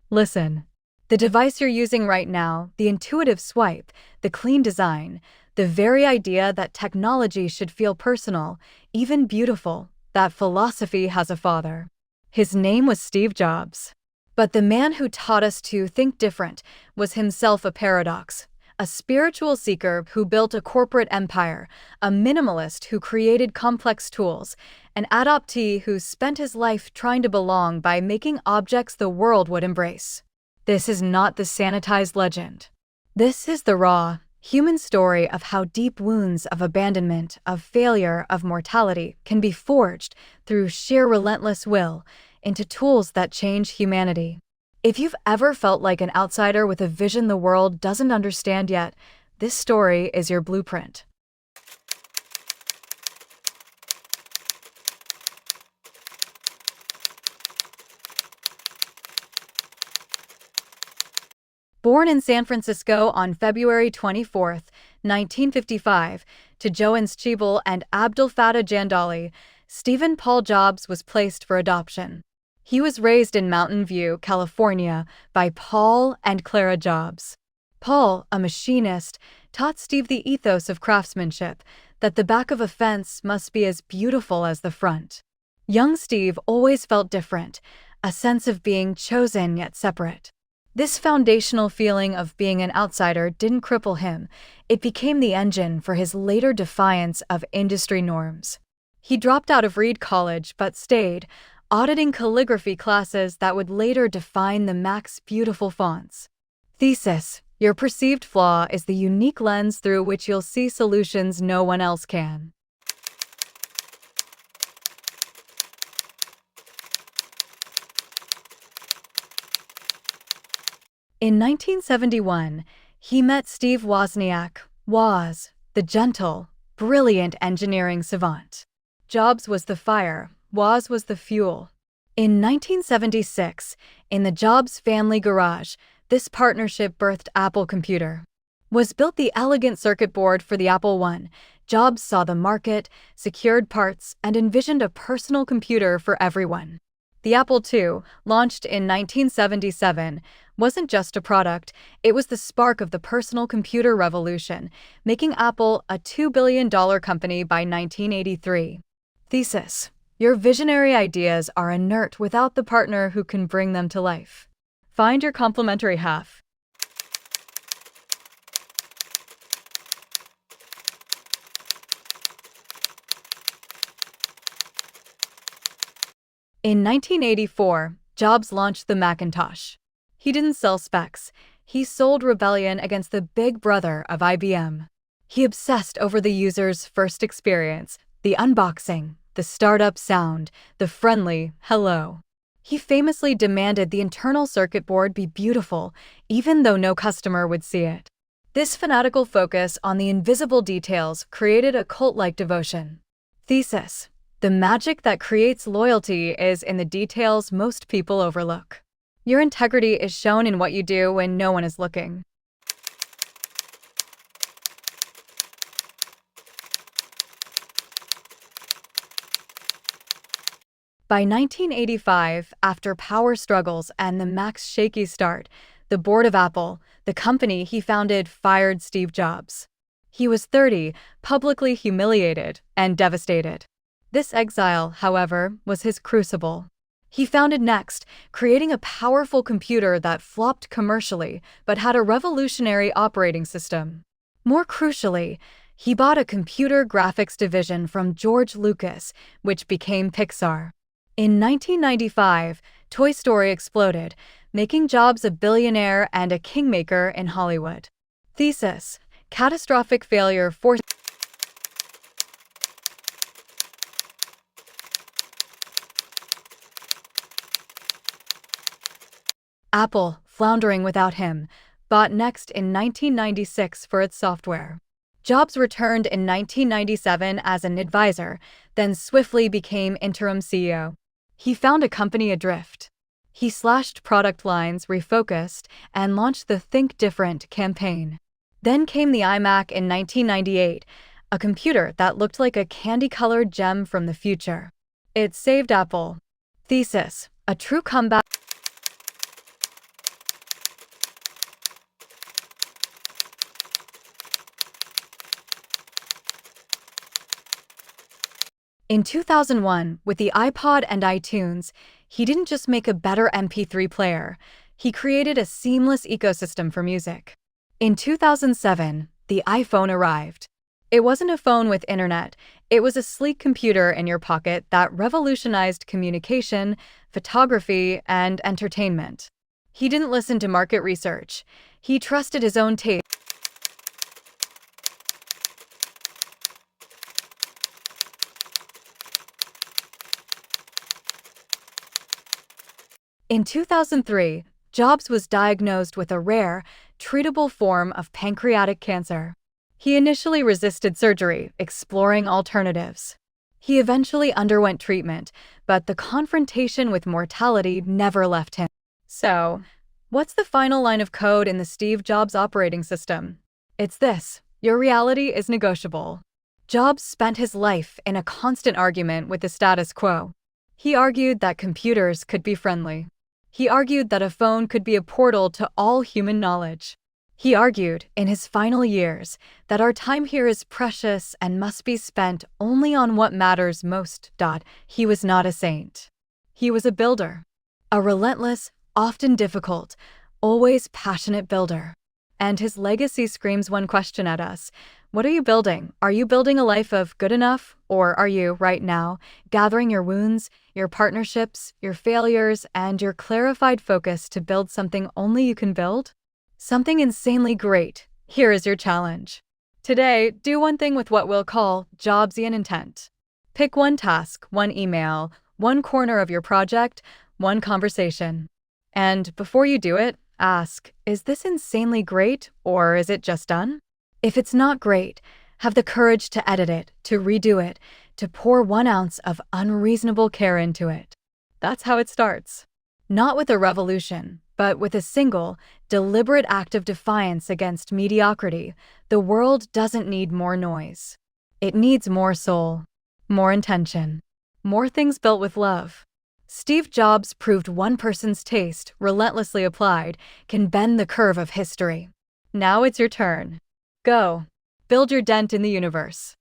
Listen. The device you're using right now, the intuitive swipe, the clean design, the very idea that technology should feel personal, even beautiful, that philosophy has a father. His name was Steve Jobs. But the man who taught us to think different was himself a paradox, a spiritual seeker who built a corporate empire, a minimalist who created complex tools, an adoptee who spent his life trying to belong by making objects the world would embrace. This is not the sanitized legend. This is the raw, human story of how deep wounds of abandonment, of failure, of mortality can be forged through sheer relentless will into tools that change humanity. If you've ever felt like an outsider with a vision the world doesn't understand yet, this story is your blueprint. Born in San Francisco on February 24, 1955, to Johann Schiebel and Abdel Fattah Jandali, Stephen Paul Jobs was placed for adoption. He was raised in Mountain View, California, by Paul and Clara Jobs. Paul, a machinist, taught Steve the ethos of craftsmanship, that the back of a fence must be as beautiful as the front. Young Steve always felt different, a sense of being chosen yet separate. This foundational feeling of being an outsider didn't cripple him, it became the engine for his later defiance of industry norms. He dropped out of Reed College but stayed, auditing calligraphy classes that would later define the Mac's beautiful fonts. Thesis: your perceived flaw is the unique lens through which you'll see solutions no one else can. In 1971, he met Steve Wozniak, Woz, the gentle, brilliant engineering savant. Jobs was the fire, Woz was the fuel. In 1976, in the Jobs family garage, this partnership birthed Apple Computer. Was built the elegant circuit board for the Apple I, Jobs saw the market, secured parts, and envisioned a personal computer for everyone. The Apple II, launched in 1977, wasn't just a product, it was the spark of the personal computer revolution, making Apple a $2 billion company by 1983. Thesis: your visionary ideas are inert without the partner who can bring them to life. Find your complementary half. In 1984, Jobs launched the Macintosh. He didn't sell specs, he sold rebellion against the big brother of IBM. He obsessed over the user's first experience, the unboxing, the startup sound, the friendly hello. He famously demanded the internal circuit board be beautiful, even though no customer would see it. This fanatical focus on the invisible details created a cult-like devotion. Thesis: the magic that creates loyalty is in the details most people overlook. Your integrity is shown in what you do when no one is looking. By 1985, after power struggles and the Mac's shaky start, the board of Apple, the company he founded, fired Steve Jobs. He was 30, publicly humiliated and devastated. This exile, however, was his crucible. He founded Next, creating a powerful computer that flopped commercially but had a revolutionary operating system. More crucially, he bought a computer graphics division from George Lucas, which became Pixar. In 1995, Toy Story exploded, making Jobs a billionaire and a kingmaker in Hollywood. Thesis: catastrophic failure forced Apple, floundering without him, bought Next in 1996 for its software. Jobs returned in 1997 as an advisor, then swiftly became interim CEO. He found a company adrift. He slashed product lines, refocused, and launched the Think Different campaign. Then came the iMac in 1998, a computer that looked like a candy-colored gem from the future. It saved Apple. Thesis: a true comeback. In 2001, with the iPod and iTunes, he didn't just make a better MP3 player, he created a seamless ecosystem for music. In 2007, the iPhone arrived. It wasn't a phone with internet, it was a sleek computer in your pocket that revolutionized communication, photography, and entertainment. He didn't listen to market research. He trusted his own taste. In 2003, Jobs was diagnosed with a rare, treatable form of pancreatic cancer. He initially resisted surgery, exploring alternatives. He eventually underwent treatment, but the confrontation with mortality never left him. So, what's the final line of code in the Steve Jobs operating system? It's this: your reality is negotiable. Jobs spent his life in a constant argument with the status quo. He argued that computers could be friendly. He argued that a phone could be a portal to all human knowledge. He argued, in his final years, that our time here is precious and must be spent only on what matters most. He was not a saint. He was a builder. A relentless, often difficult, always passionate builder. And his legacy screams one question at us. What are you building? Are you building a life of good enough? Or are you, right now, gathering your wounds, your partnerships, your failures, and your clarified focus to build something only you can build? Something insanely great. Here is your challenge. Today, do one thing with what we'll call Jobsian intent. Pick one task, one email, one corner of your project, one conversation. And before you do it, ask, is this insanely great, or is it just done? If it's not great, have the courage to edit it, to redo it, to pour 1 ounce of unreasonable care into it. That's how it starts. Not with a revolution, but with a single, deliberate act of defiance against mediocrity. The world doesn't need more noise. It needs more soul, more intention, more things built with love. Steve Jobs proved one person's taste, relentlessly applied, can bend the curve of history. Now it's your turn. Go. Build your dent in the universe.